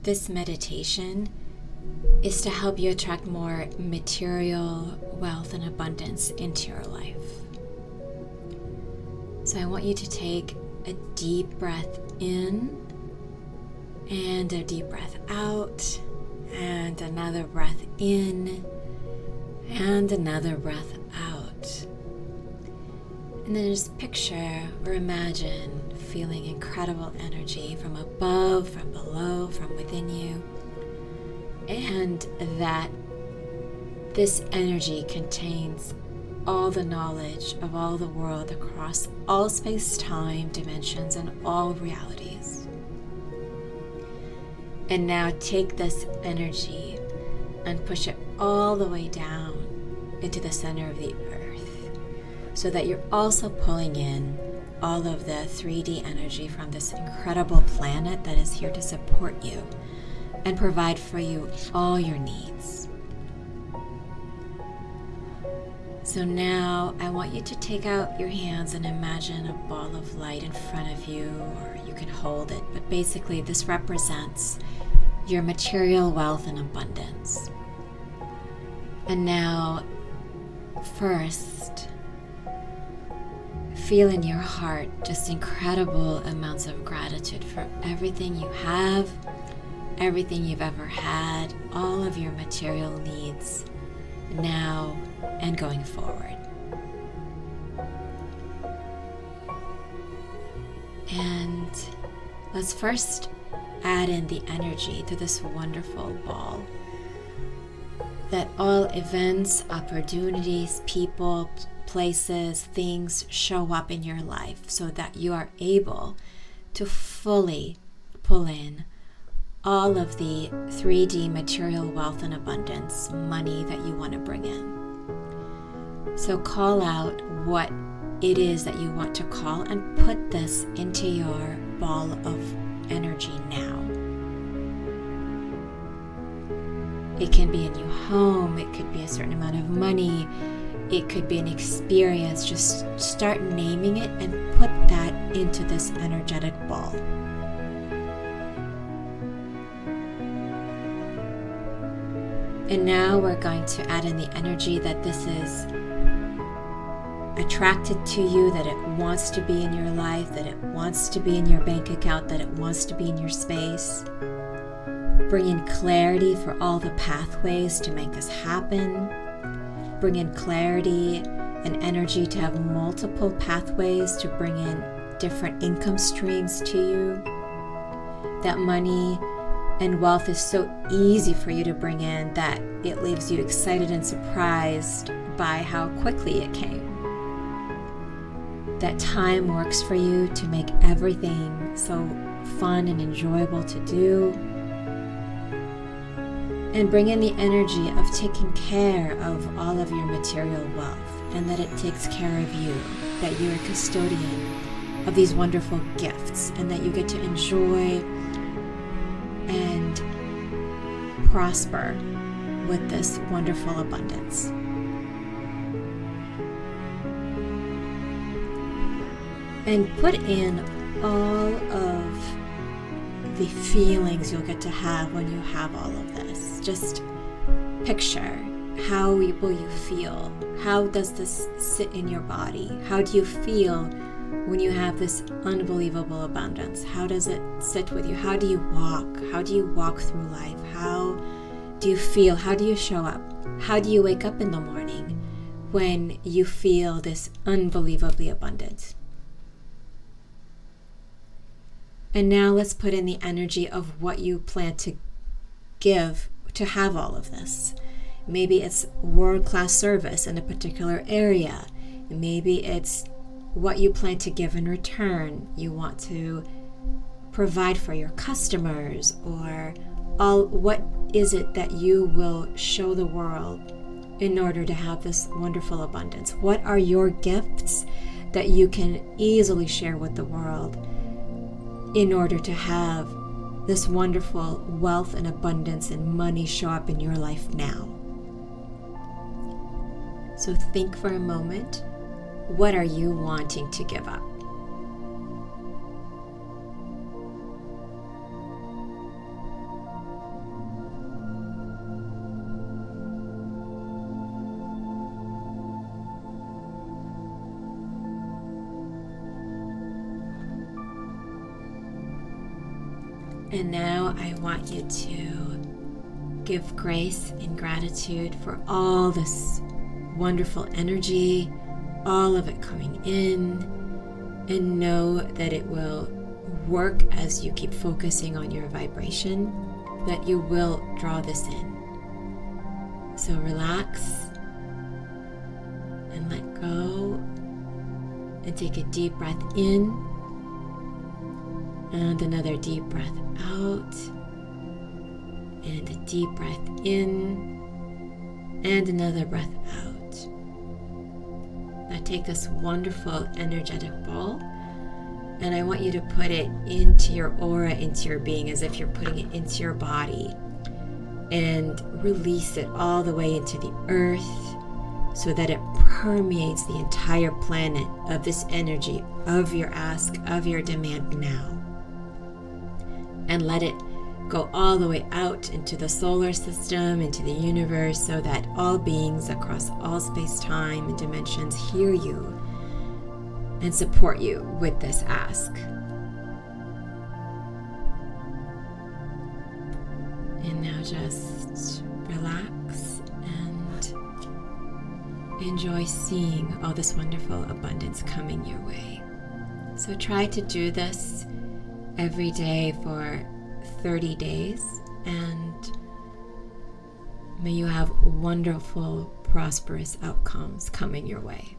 this meditation is to help you attract more material wealth and abundance into your life. So I want you to take a deep breath in and a deep breath out, and another breath in and another breath out. And then just picture or imagine feeling incredible energy from above, from below, from within you, and that this energy contains all the knowledge of all the world across all space-time dimensions and all realities. And now take this energy and push it all the way down into the center of the earth, so that you're also pulling in all of the 3D energy from this incredible planet that is here to support you and provide for you all your needs. So now I want you to take out your hands and imagine a ball of light in front of you, or you can hold it, but basically this represents your material wealth and abundance. And now, first, feel in your heart just incredible amounts of gratitude for everything you have, everything you've ever had, all of your material needs now and going forward. And let's first add in the energy to this wonderful ball, that all events, opportunities, people, places, things show up in your life so that you are able to fully pull in all of the 3D material wealth and abundance, money that you want to bring in. So call out what it is that you want to call and put this into your ball of energy now. It can be a new home, it could be a certain amount of money, it could be an experience. Just start naming it and put that into this energetic ball. And now we're going to add in the energy that this is attracted to you, that it wants to be in your life, that it wants to be in your bank account, that it wants to be in your space. Bring in clarity for all the pathways to make this happen. Bring in clarity and energy to have multiple pathways to bring in different income streams to you. That money and wealth is so easy for you to bring in that it leaves you excited and surprised by how quickly it came. That time works for you to make everything so fun and enjoyable to do. And bring in the energy of taking care of all of your material wealth, and that it takes care of you, that you're a custodian of these wonderful gifts, and that you get to enjoy and prosper with this wonderful abundance. And put in all of the feelings you'll get to have when you have all of this. Just picture, how will you feel? How does this sit in your body? How do you feel when you have this unbelievable abundance? How does it sit with you? How do you walk? How do you walk through life? How do you feel? How do you show up? How do you wake up in the morning when you feel this unbelievably abundant? And now let's put in the energy of what you plan to give to have all of this. Maybe it's world-class service in a particular area. Maybe it's what you plan to give in return. You want to provide for your customers, or what is it that you will show the world in order to have this wonderful abundance? What are your gifts that you can easily share with the world in order to have this wonderful wealth and abundance and money show up in your life now? So think for a moment, what are you wanting to give up? And now I want you to give grace and gratitude for all this wonderful energy, all of it coming in, and know that it will work as you keep focusing on your vibration, that you will draw this in. So relax and let go, and take a deep breath in and another deep breath out, and a deep breath in and another breath out. Now take this wonderful energetic ball, and I want you to put it into your aura, into your being, as if you're putting it into your body, and release it all the way into the earth so that it permeates the entire planet of this energy, of your ask, of your demand now. And let it go all the way out into the solar system, into the universe, so that all beings across all space-time and dimensions hear you and support you with this ask. And now just relax and enjoy seeing all this wonderful abundance coming your way. So try to do this every day for 30 days, and may you have wonderful, prosperous outcomes coming your way.